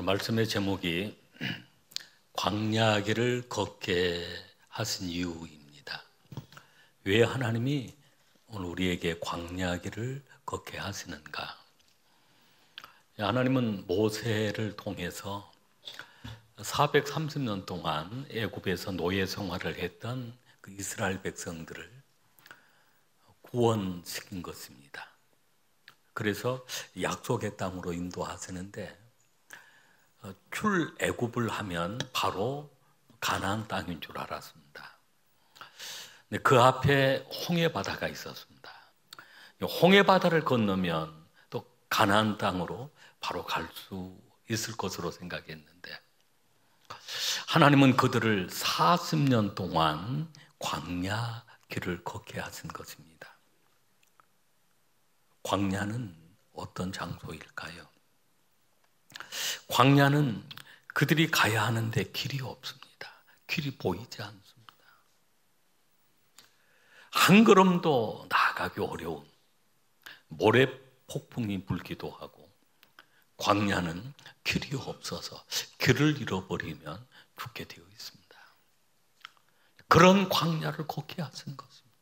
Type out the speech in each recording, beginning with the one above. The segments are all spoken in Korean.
말씀의 제목이 광야길을 걷게 하신 이유입니다. 왜 하나님이 오늘 우리에게 광야길을 걷게 하시는가? 하나님은 모세를 통해서 430년 동안 애굽에서 노예 생활을 했던 그 이스라엘 백성들을 구원시킨 것입니다. 그래서 약속의 땅으로 인도하시는데 출애굽을 하면 바로 가나안 땅인 줄 알았습니다. 그 앞에 홍해바다가 있었습니다. 홍해바다를 건너면 또 가나안 땅으로 바로 갈 수 있을 것으로 생각했는데 하나님은 그들을 40년 동안 광야 길을 걷게 하신 것입니다. 광야는 어떤 장소일까요? 광야는 그들이 가야 하는데 길이 없습니다. 길이 보이지 않습니다. 한 걸음도 나아가기 어려운 모래 폭풍이 불기도 하고, 광야는 길이 없어서 길을 잃어버리면 죽게 되어 있습니다. 그런 광야를 걷게 하신 것입니다.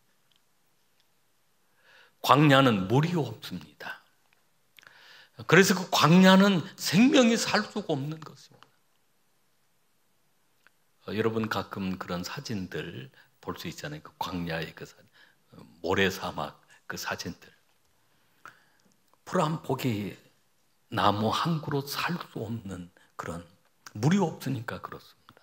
광야는 물이 없습니다. 그래서 그 광야는 생명이 살 수가 없는 것입니다. 여러분 가끔 그런 사진들 볼 수 있잖아요. 그 광야의 그 모래사막 그 사진들. 풀 한 포기 나무 한 그루 살 수 없는 그런, 물이 없으니까 그렇습니다.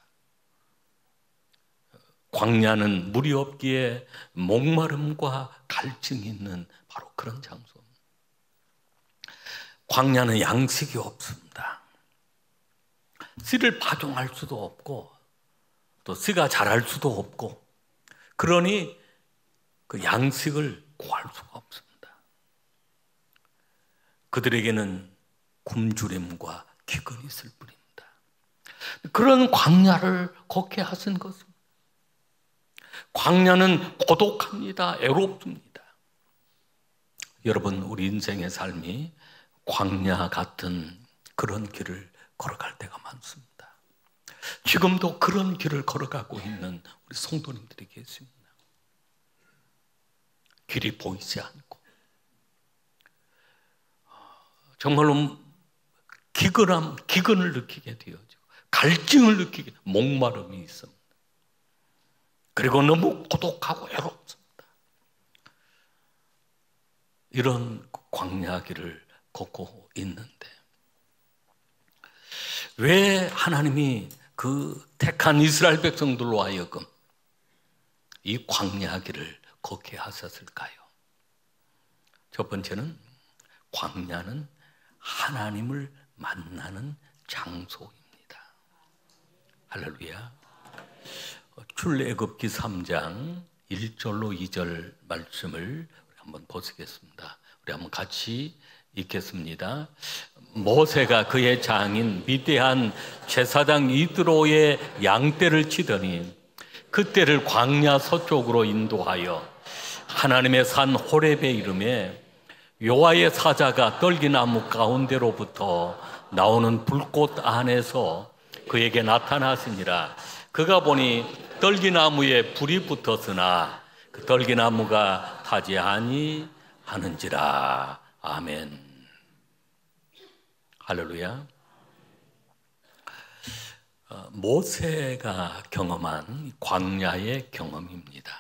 광야는 물이 없기에 목마름과 갈증이 있는 바로 그런 장소입니다. 광야는 양식이 없습니다. 씨를 파종할 수도 없고 또 씨가 자랄 수도 없고, 그러니 그 양식을 구할 수가 없습니다. 그들에게는 굶주림과 기근이 있을 뿐입니다. 그런 광야를 걷게 하신 것입니다. 광야는 고독합니다. 애롭습니다. 여러분, 우리 인생의 삶이 광야 같은 그런 길을 걸어갈 때가 많습니다. 지금도 그런 길을 걸어가고 있는 우리 성도님들이 계십니다. 길이 보이지 않고 정말로 기근을 느끼게 되어지고 갈증을 느끼게, 목마름이 있습니다. 그리고 너무 고독하고 외롭습니다. 이런 광야 길을 걷고 있는데 왜 하나님이 그 택한 이스라엘 백성들로 하여금 이 광야 길을 걷게 하셨을까요? 첫 번째는 광야는 하나님을 만나는 장소입니다. 할렐루야. 출애굽기 3장 1절로 2절 말씀을 한번 보시겠습니다. 우리 한번 같이 읽겠습니다. 모세가 그의 장인 미디안 제사장 이드로의 양떼를 치더니 그 떼를 광야 서쪽으로 인도하여 하나님의 산 호렙에 이르매 여호와의 사자가 떨기나무 가운데로부터 나오는 불꽃 안에서 그에게 나타나시니라. 그가 보니 떨기나무에 불이 붙었으나 그 떨기나무가 타지 아니하는지라. 아멘. 할렐루야. 모세가 경험한 광야의 경험입니다.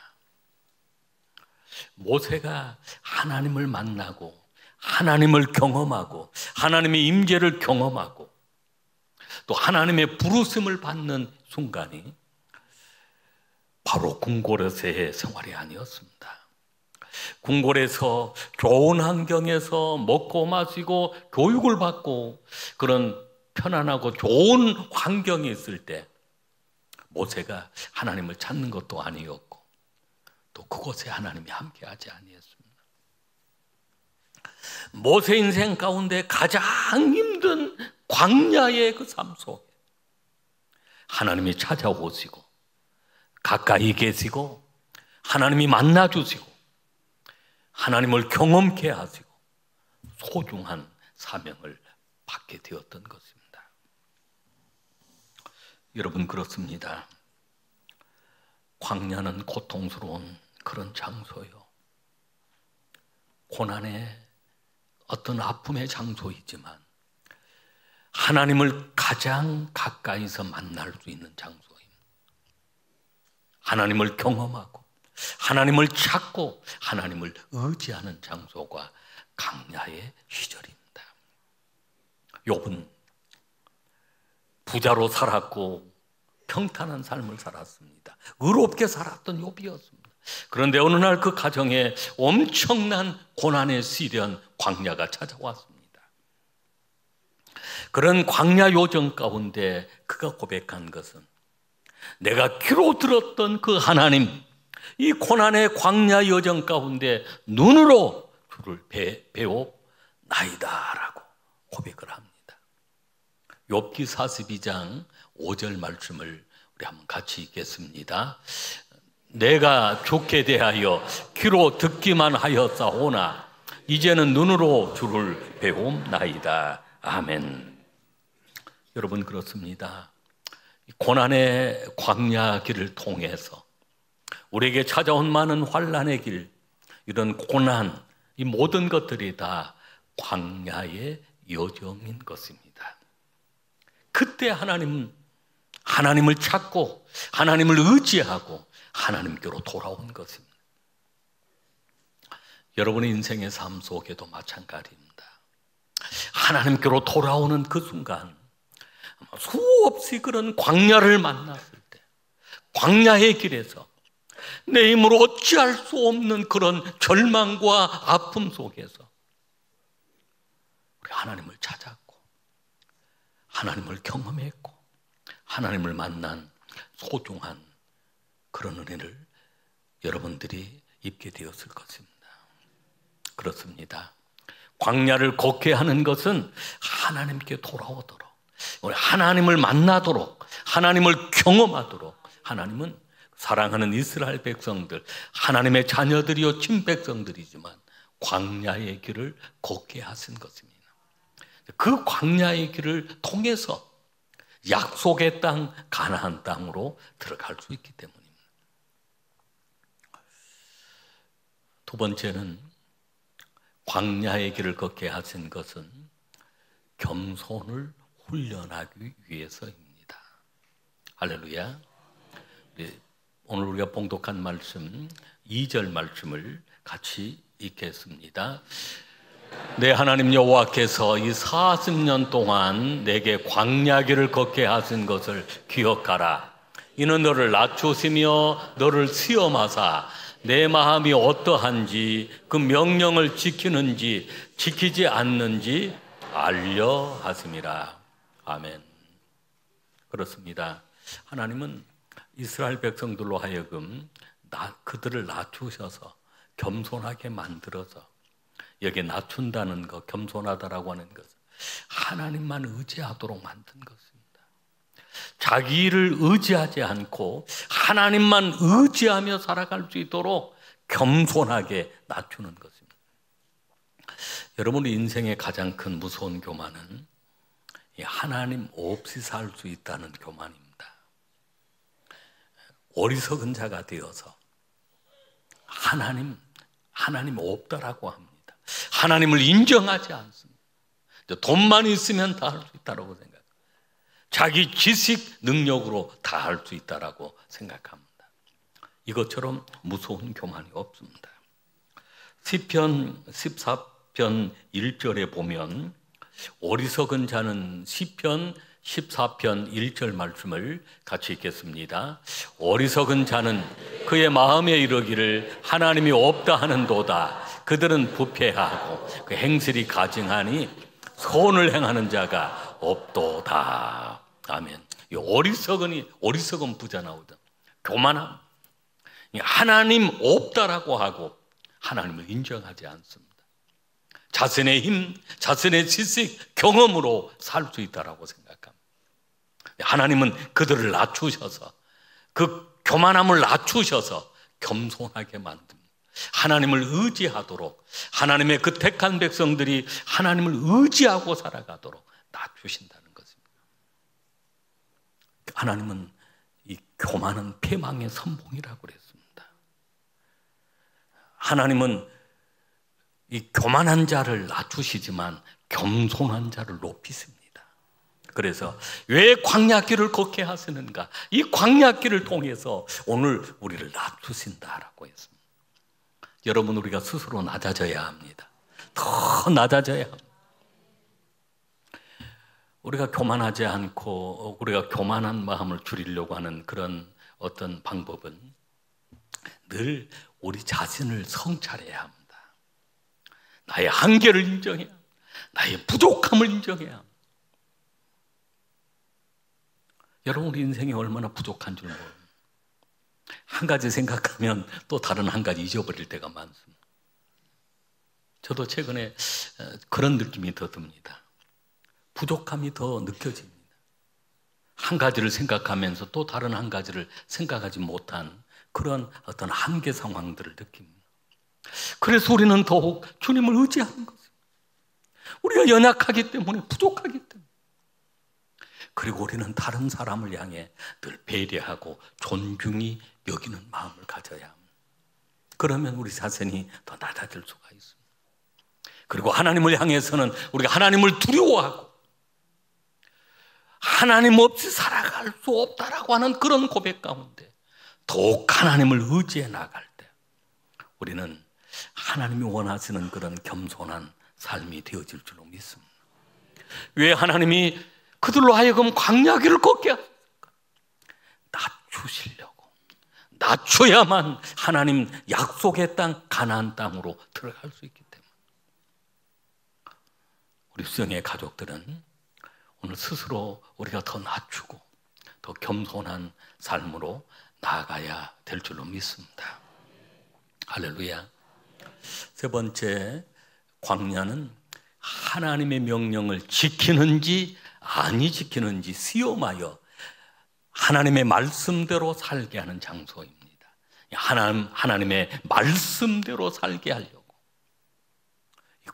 모세가 하나님을 만나고 하나님을 경험하고 하나님의 임재를 경험하고 또 하나님의 부르심을 받는 순간이 바로 궁궐에서의 생활이 아니었습니다. 궁궐에서 좋은 환경에서 먹고 마시고 교육을 받고 그런 편안하고 좋은 환경이 있을 때 모세가 하나님을 찾는 것도 아니었고 또 그곳에 하나님이 함께하지 아니했습니다. 모세 인생 가운데 가장 힘든 광야의 그 삶 속에 하나님이 찾아오시고 가까이 계시고 하나님이 만나주시고 하나님을 경험케 하시고 소중한 사명을 받게 되었던 것입니다. 여러분, 그렇습니다. 광야는 고통스러운 그런 장소요. 고난의 어떤 아픔의 장소이지만 하나님을 가장 가까이서 만날 수 있는 장소입니다. 하나님을 경험하고 하나님을 찾고 하나님을 의지하는 장소가 광야의 시절입니다. 욥은 부자로 살았고 평탄한 삶을 살았습니다. 의롭게 살았던 욥이었습니다. 그런데 어느 날 그 가정에 엄청난 고난의 시련, 광야가 찾아왔습니다. 그런 광야 요정 가운데 그가 고백한 것은 내가 귀로 들었던 그 하나님, 이 고난의 광야 여정 가운데 눈으로 주를 배워나이다라고 고백을 합니다. 욥기 42장 5절 말씀을 우리 한번 같이 읽겠습니다. 내가 좋게 대하여 귀로 듣기만 하였사오나 이제는 눈으로 주를 배움나이다. 아멘. 여러분, 그렇습니다. 고난의 광야 길을 통해서 우리에게 찾아온 많은 환난의 길, 이런 고난, 이 모든 것들이 다 광야의 여정인 것입니다. 그때 하나님을 찾고 하나님을 의지하고 하나님께로 돌아온 것입니다. 여러분의 인생의 삶 속에도 마찬가지입니다. 하나님께로 돌아오는 그 순간 수없이 그런 광야를 만났을 때, 광야의 길에서 내 힘으로 어찌할 수 없는 그런 절망과 아픔 속에서 우리 하나님을 찾았고 하나님을 경험했고 하나님을 만난 소중한 그런 은혜를 여러분들이 입게 되었을 것입니다. 그렇습니다. 광야를 걷게 하는 것은 하나님께 돌아오도록, 우리 하나님을 만나도록, 하나님을 경험하도록, 하나님은 사랑하는 이스라엘 백성들, 하나님의 자녀들이요 친백성들이지만 광야의 길을 걷게 하신 것입니다. 그 광야의 길을 통해서 약속의 땅, 가나안 땅으로 들어갈 수 있기 때문입니다. 두 번째는 광야의 길을 걷게 하신 것은 겸손을 훈련하기 위해서입니다. 할렐루야. 오늘 우리가 봉독한 말씀 2절 말씀을 같이 읽겠습니다. 내 하나님 여호와께서 이 40년 동안 내게 광야길을 걷게 하신 것을 기억하라. 이는 너를 낮추시며 너를 시험하사 내 마음이 어떠한지 그 명령을 지키는지 지키지 않는지 알려 하심이라. 아멘. 그렇습니다. 하나님은 이스라엘 백성들로 하여금 그들을 낮추셔서 겸손하게 만들어서, 여기에 낮춘다는 것, 겸손하다라고 하는 것은 하나님만 의지하도록 만든 것입니다. 자기를 의지하지 않고 하나님만 의지하며 살아갈 수 있도록 겸손하게 낮추는 것입니다. 여러분의 인생의 가장 큰 무서운 교만은 하나님 없이 살 수 있다는 교만입니다. 어리석은 자가 되어서 하나님 없다라고 합니다. 하나님을 인정하지 않습니다. 돈만 있으면 다 할 수 있다라고 생각합니다. 자기 지식, 능력으로 다 할 수 있다라고 생각합니다. 이것처럼 무서운 교만이 없습니다. 시편 14편 1절에 보면 어리석은 자는 시편 14편 1절 말씀을 같이 읽겠습니다. 어리석은 자는 그의 마음에 이르기를 하나님이 없다 하는도다. 그들은 부패하고 그 행실이 가증하니 선을 행하는 자가 없도다. 아멘. 이 어리석은 부자 나오던 교만함, 하나님 없다라고 하고 하나님을 인정하지 않습니다. 자신의 힘, 자신의 지식, 경험으로 살 수 있다라고 생각합니다. 하나님은 그들을 낮추셔서, 그 교만함을 낮추셔서 겸손하게 만듭니다. 하나님을 의지하도록, 하나님의 그 택한 백성들이 하나님을 의지하고 살아가도록 낮추신다는 것입니다. 하나님은 이 교만은 패망의 선봉이라고 그랬습니다. 하나님은 이 교만한 자를 낮추시지만 겸손한 자를 높이십니다. 그래서 왜 광야길을 걷게 하시는가? 이 광야길을 통해서 오늘 우리를 낮추신다라고 했습니다. 여러분, 우리가 스스로 낮아져야 합니다. 더 낮아져야 합니다. 우리가 교만하지 않고 우리가 교만한 마음을 줄이려고 하는 그런 어떤 방법은 늘 우리 자신을 성찰해야 합니다. 나의 한계를 인정해야 합니다. 나의 부족함을 인정해야 합니다. 여러분, 우리 인생이 얼마나 부족한 줄 모릅니다. 한 가지 생각하면 또 다른 한 가지 잊어버릴 때가 많습니다. 저도 최근에 그런 느낌이 더 듭니다. 부족함이 더 느껴집니다. 한 가지를 생각하면서 또 다른 한 가지를 생각하지 못한 그런 어떤 한계 상황들을 느낍니다. 그래서 우리는 더욱 주님을 의지하는 것입니다. 우리가 연약하기 때문에, 부족하기 때문에. 그리고 우리는 다른 사람을 향해 늘 배려하고 존중히 여기는 마음을 가져야 합니다. 그러면 우리 자신이 더 낮아질 수가 있습니다. 그리고 하나님을 향해서는 우리가 하나님을 두려워하고 하나님 없이 살아갈 수 없다라고 하는 그런 고백 가운데 더욱 하나님을 의지해 나갈 때 우리는 하나님이 원하시는 그런 겸손한 삶이 되어질 줄로 믿습니다. 왜 하나님이 그들로 하여금 광야길을 걷게 하셨을까? 낮추시려고. 낮춰야만 하나님 약속의 땅 가나안 땅으로 들어갈 수 있기 때문에. 우리 수영의 가족들은 오늘 스스로 우리가 더 낮추고 더 겸손한 삶으로 나아가야 될 줄로 믿습니다. 할렐루야. 세 번째, 광야는 하나님의 명령을 지키는지 아니 지키는지 시험하여 하나님의 말씀대로 살게 하는 장소입니다. 하나님의 말씀대로 살게 하려고 이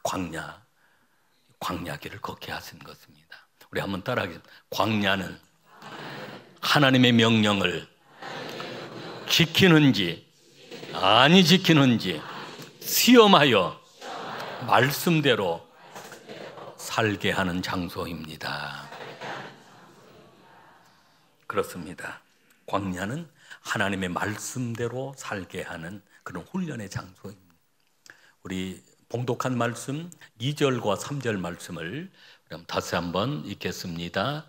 광야길을 걷게 하신 것입니다. 우리 한번 따라하겠습니다. 광야는 하나님의 명령을 지키는지 아니 지키는지 시험하여 말씀대로 살게 하는 장소입니다. 그렇습니다. 광야는 하나님의 말씀대로 살게 하는 그런 훈련의 장소입니다. 우리 봉독한 말씀 2절과 3절 말씀을 다시 한번 읽겠습니다.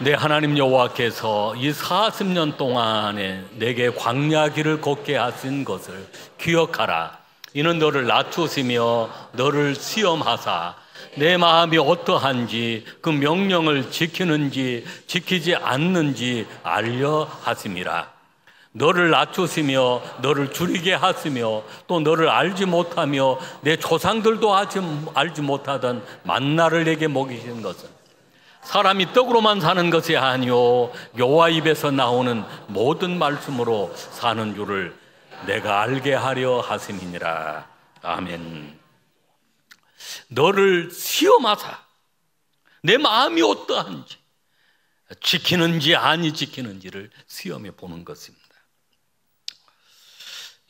내 하나님 여호와께서 이 40년 동안에 내게 광야길을 걷게 하신 것을 기억하라. 이는 너를 낮추시며 너를 시험하사 내 마음이 어떠한지 그 명령을 지키는지 지키지 않는지 알려 하심이라. 너를 낮추시며 너를 줄이게 하시며 또 너를 알지 못하며 내 조상들도 알지 못하던 만나를 내게 먹이신 것은 사람이 떡으로만 사는 것이 아니요 여호와 입에서 나오는 모든 말씀으로 사는 줄을 내가 알게 하려 하심이니라. 아멘. 너를 시험하사 내 마음이 어떠한지 지키는지 아니 지키는지를 시험해 보는 것입니다.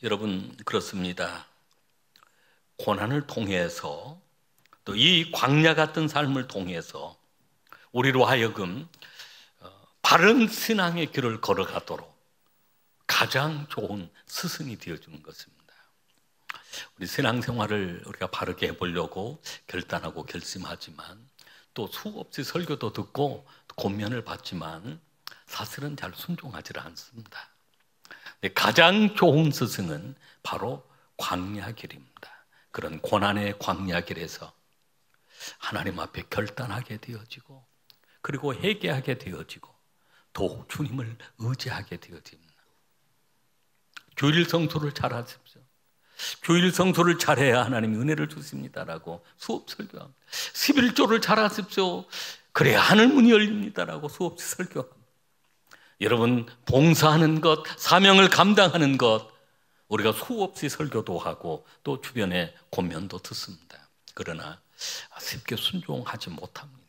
여러분, 그렇습니다. 고난을 통해서 또 이 광야 같은 삶을 통해서 우리로 하여금 바른 신앙의 길을 걸어가도록 가장 좋은 스승이 되어주는 것입니다. 우리 신앙생활을 우리가 바르게 해보려고 결단하고 결심하지만 또 수없이 설교도 듣고 권면을 받지만 사실은 잘 순종하지 않습니다. 가장 좋은 스승은 바로 광야길입니다. 그런 고난의 광야길에서 하나님 앞에 결단하게 되어지고 그리고 회개하게 되어지고 더욱 주님을 의지하게 되어집니다. 주일 성수를 잘하십시오. 주일 성수를 잘해야 하나님이 은혜를 주십니다라고 수업 설교합니다. 11조를 잘하십시오. 그래야 하늘 문이 열립니다라고 수없이 설교합니다. 여러분, 봉사하는 것, 사명을 감당하는 것 우리가 수없이 설교도 하고 또 주변에 권면도 듣습니다. 그러나 쉽게 순종하지 못합니다.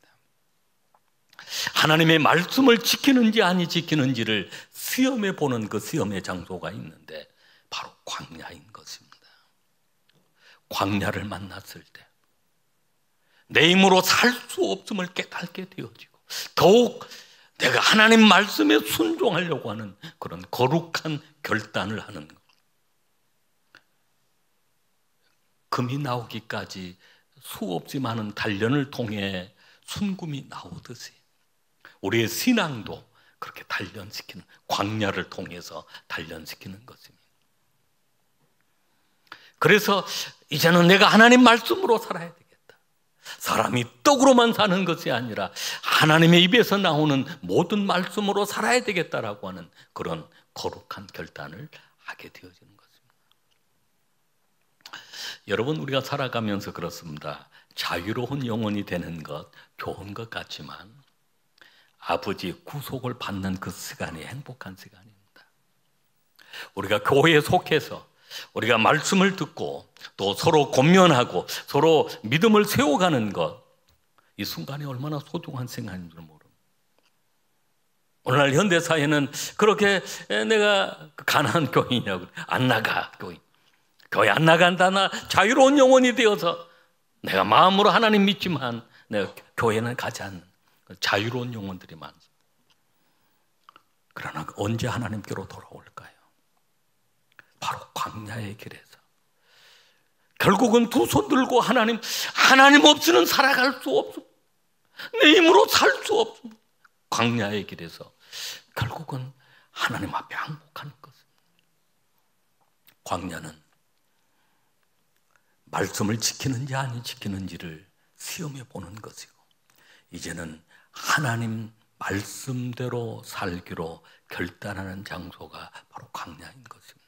하나님의 말씀을 지키는지 아니 지키는지를 시험해 보는 그 시험의 장소가 있는데 바로 광야인 것입니다. 광야를 만났을 때 내 힘으로 살 수 없음을 깨닫게 되어지고 더욱 내가 하나님 말씀에 순종하려고 하는 그런 거룩한 결단을 하는 것. 금이 나오기까지 수없이 많은 단련을 통해 순금이 나오듯이 우리의 신앙도 그렇게 단련시키는, 광야를 통해서 단련시키는 것입니다. 그래서 이제는 내가 하나님 말씀으로 살아야 되겠다. 사람이 떡으로만 사는 것이 아니라 하나님의 입에서 나오는 모든 말씀으로 살아야 되겠다라고 하는 그런 거룩한 결단을 하게 되어지는 것입니다. 여러분, 우리가 살아가면서 그렇습니다. 자유로운 영혼이 되는 것 좋은 것 같지만 아버지의 구속을 받는 그 시간이 행복한 시간입니다. 우리가 교회에 속해서 우리가 말씀을 듣고 또 서로 권면하고 서로 믿음을 세워가는 것, 이 순간이 얼마나 소중한 생각인 줄 모릅니다. 오늘날 현대사회는 그렇게 내가 가난한 교인이냐고 안 나가, 교회 안 나간다, 나 자유로운 영혼이 되어서 내가 마음으로 하나님 믿지만 내가 교회는 가지 않는 자유로운 영혼들이 많습니다. 그러나 언제 하나님께로 돌아올까요? 바로 광야의 길에서. 결국은 두 손 들고 하나님 없이는 살아갈 수 없습니다. 내 힘으로 살 수 없습니다. 광야의 길에서 결국은 하나님 앞에 항복하는 것입니다. 광야는 말씀을 지키는지 아니 지키는지를 시험해 보는 것이고, 이제는 하나님 말씀대로 살기로 결단하는 장소가 바로 광야인 것입니다.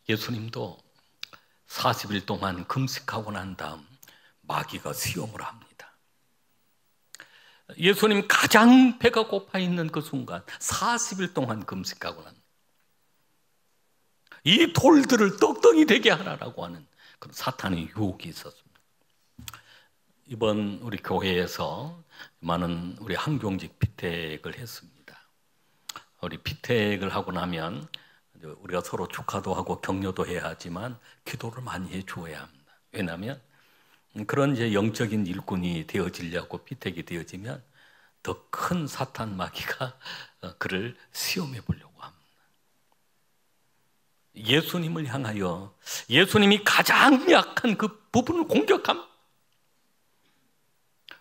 예수님도 40일 동안 금식하고 난 다음 마귀가 시험을 합니다. 예수님 가장 배가 고파 있는 그 순간 40일 동안 금식하고 난 이 돌들을 떡덩이 되게 하라라고 하는 그런 사탄의 유혹이 있었습니다. 이번 우리 교회에서 많은 우리 항종직 피택을 했습니다. 우리 피택을 하고 나면 우리가 서로 축하도 하고 격려도 해야 하지만 기도를 많이 해줘야 합니다. 왜냐하면 그런 이제 영적인 일꾼이 되어지려고 피택이 되어지면 더 큰 사탄 마귀가 그를 시험해 보려고 합니다. 예수님을 향하여 예수님이 가장 약한 그 부분을 공격합니다.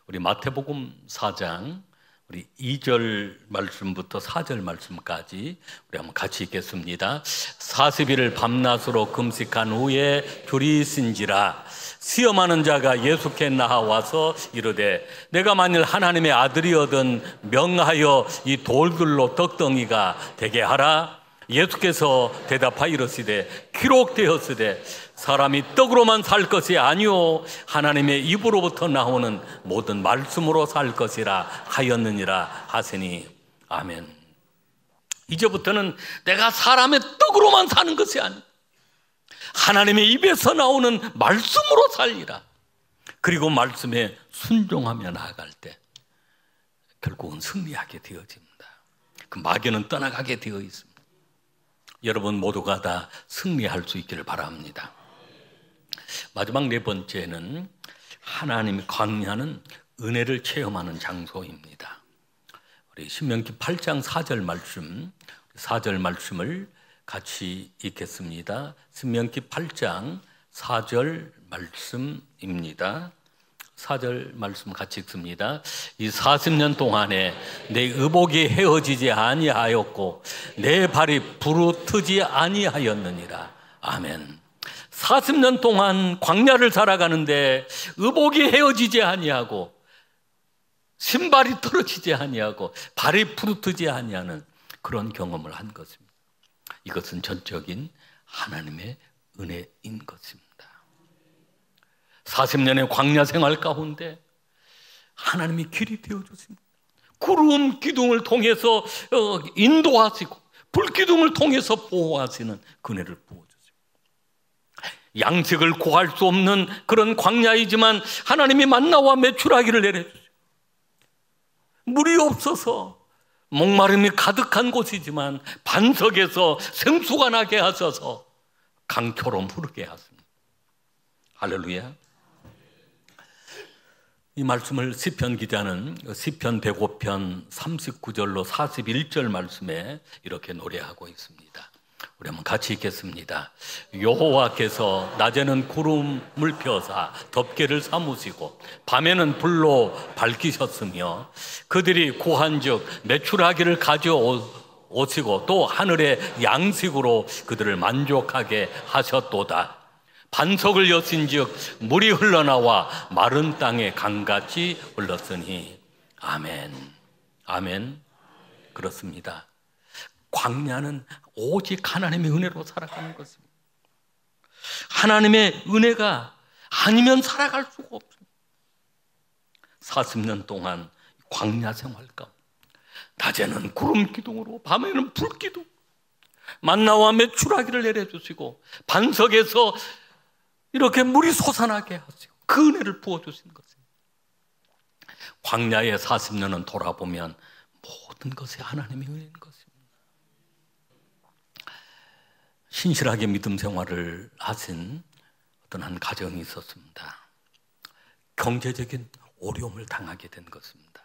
우리 마태복음 4장 우리 2절 말씀부터 4절 말씀까지 우리 한번 같이 읽겠습니다. 40일을 밤낮으로 금식한 후에 줄이 신지라 시험하는 자가 예수께 나와서 이르되 내가 만일 하나님의 아들이거든 명하여 이 돌들로 떡덩이가 되게 하라. 예수께서 대답하여 이르시되 기록되었으되 사람이 떡으로만 살 것이 아니요 하나님의 입으로부터 나오는 모든 말씀으로 살 것이라 하였느니라 하시니 아멘. 이제부터는 내가 사람의 떡으로만 사는 것이 아니라 하나님의 입에서 나오는 말씀으로 살리라. 그리고 말씀에 순종하며 나아갈 때 결국은 승리하게 되어집니다. 그 마귀는 떠나가게 되어 있습니다. 여러분 모두가 다 승리할 수 있기를 바랍니다. 마지막 네 번째는 하나님의 광야는 은혜를 체험하는 장소입니다. 우리 신명기 8장 4절 말씀을 같이 읽겠습니다. 신명기 8장 4절 말씀입니다. 4절 말씀 같이 읽습니다. 이 40년 동안에 내 의복이 헤어지지 아니하였고 내 발이 부르트지 아니하였느니라. 아멘. 40년 동안 광야를 살아가는데 의복이 헤어지지 아니하고 신발이 떨어지지 아니하고 발이 부르트지 아니하는 그런 경험을 한 것입니다. 이것은 전적인 하나님의 은혜인 것입니다. 40년의 광야 생활 가운데 하나님이 길이 되어주십니다. 구름 기둥을 통해서 인도하시고 불기둥을 통해서 보호하시는 그네를 부어주십니다. 양식을 구할 수 없는 그런 광야이지만 하나님이 만나와 메추라기를 내려주십니다. 물이 없어서 목마름이 가득한 곳이지만 반석에서 생수가 나게 하셔서 강처럼 흐르게 하십니다. 할렐루야. 이 말씀을 시편 기자는 시편 105편 39절로 41절 말씀에 이렇게 노래하고 있습니다. 우리 한번 같이 읽겠습니다. 여호와께서 낮에는 구름을 펴사 덮개를 삼으시고 밤에는 불로 밝히셨으며 그들이 구한즉 메추라기를 가져오시고 또 하늘의 양식으로 그들을 만족하게 하셨도다. 반석을 여신즉 물이 흘러나와 마른 땅에 강같이 흘렀으니. 아멘. 아멘. 그렇습니다. 광야는 오직 하나님의 은혜로 살아가는 것입니다. 하나님의 은혜가 아니면 살아갈 수가 없습니다. 40년 동안 광야 생활 가운데 낮에는 구름 기둥으로 밤에는 불 기둥, 만나와 메추라기를 내려주시고 반석에서 이렇게 물이 솟아나게 하시고 그 은혜를 부어주신 것입니다. 광야의 40년은 돌아보면 모든 것이 하나님의 은혜인 것입니다. 신실하게 믿음 생활을 하신 어떤 한 가정이 있었습니다. 경제적인 어려움을 당하게 된 것입니다.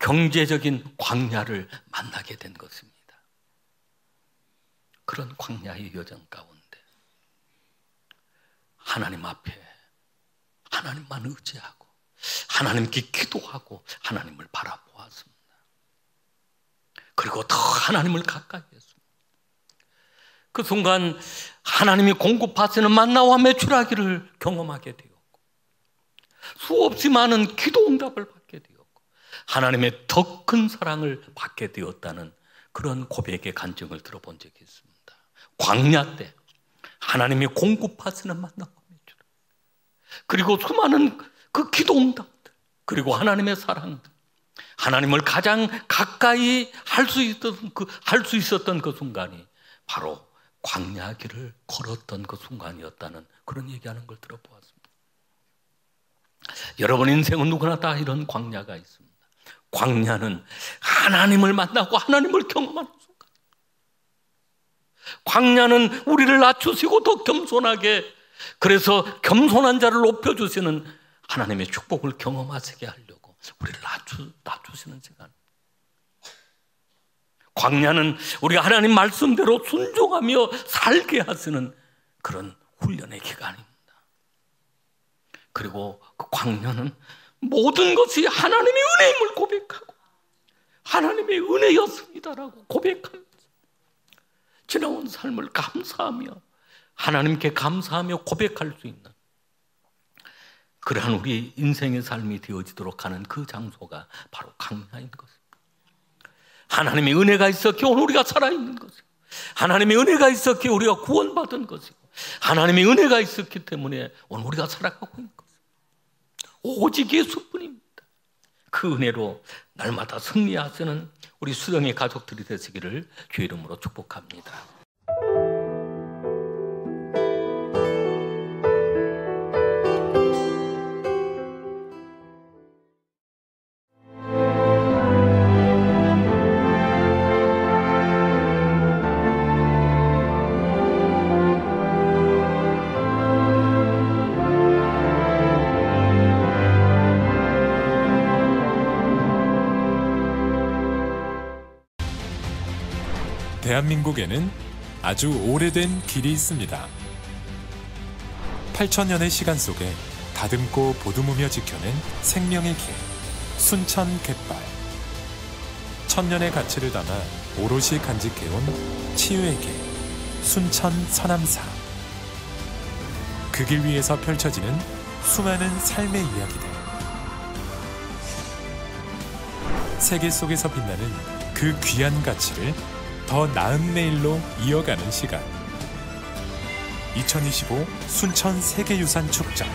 경제적인 광야를 만나게 된 것입니다. 그런 광야의 여정 가운데 하나님 앞에 하나님만 의지하고 하나님께 기도하고 하나님을 바라보았습니다. 그리고 더 하나님을 가까이 했습니다. 그 순간 하나님이 공급하시는 만나와 메추라기를 경험하게 되었고 수없이 많은 기도 응답을 받게 되었고 하나님의 더 큰 사랑을 받게 되었다는 그런 고백의 간증을 들어본 적이 있습니다. 광야 때 하나님이 공급하시는 만나와 메추라기 그리고 수많은 그 기도 응답들 그리고 하나님의 사랑들 하나님을 가장 가까이 할 수 있었던 그 순간이 바로 광야 길을 걸었던 그 순간이었다는 그런 얘기하는 걸 들어보았습니다. 여러분 인생은 누구나 다 이런 광야가 있습니다. 광야는 하나님을 만나고 하나님을 경험하는 순간. 광야는 우리를 낮추시고 더 겸손하게 그래서 겸손한 자를 높여주시는 하나님의 축복을 경험하시게 하려고 우리를 낮추시는 시간. 광야는 우리가 하나님 말씀대로 순종하며 살게 하시는 그런 훈련의 기간입니다. 그리고 그 광야는 모든 것이 하나님의 은혜임을 고백하고 하나님의 은혜였습니다라고 고백하면서 지나온 삶을 감사하며 하나님께 감사하며 고백할 수 있는 그러한 우리 인생의 삶이 되어지도록 하는 그 장소가 바로 광야인 것입니다. 하나님의 은혜가 있었기에 오늘 우리가 살아있는 것이고 하나님의 은혜가 있었기에 우리가 구원받은 것이고 하나님의 은혜가 있었기 때문에 오늘 우리가 살아가고 있는 것입니다. 오직 예수뿐입니다. 그 은혜로 날마다 승리하시는 우리 수령의 가족들이 되시기를 주의 이름으로 축복합니다. 대한민국에는 아주 오래된 길이 있습니다. 8,000년의 시간 속에 다듬고 보듬으며 지켜낸 생명의 길, 순천 갯발. 1000년의 가치를 담아 오롯이 간직해온 치유의 길, 순천 서남사. 그 길 위에서 펼쳐지는 수많은 삶의 이야기들. 세계 속에서 빛나는 그 귀한 가치를 더 나은 내일로 이어가는 시간. 2025 순천 세계유산 축전.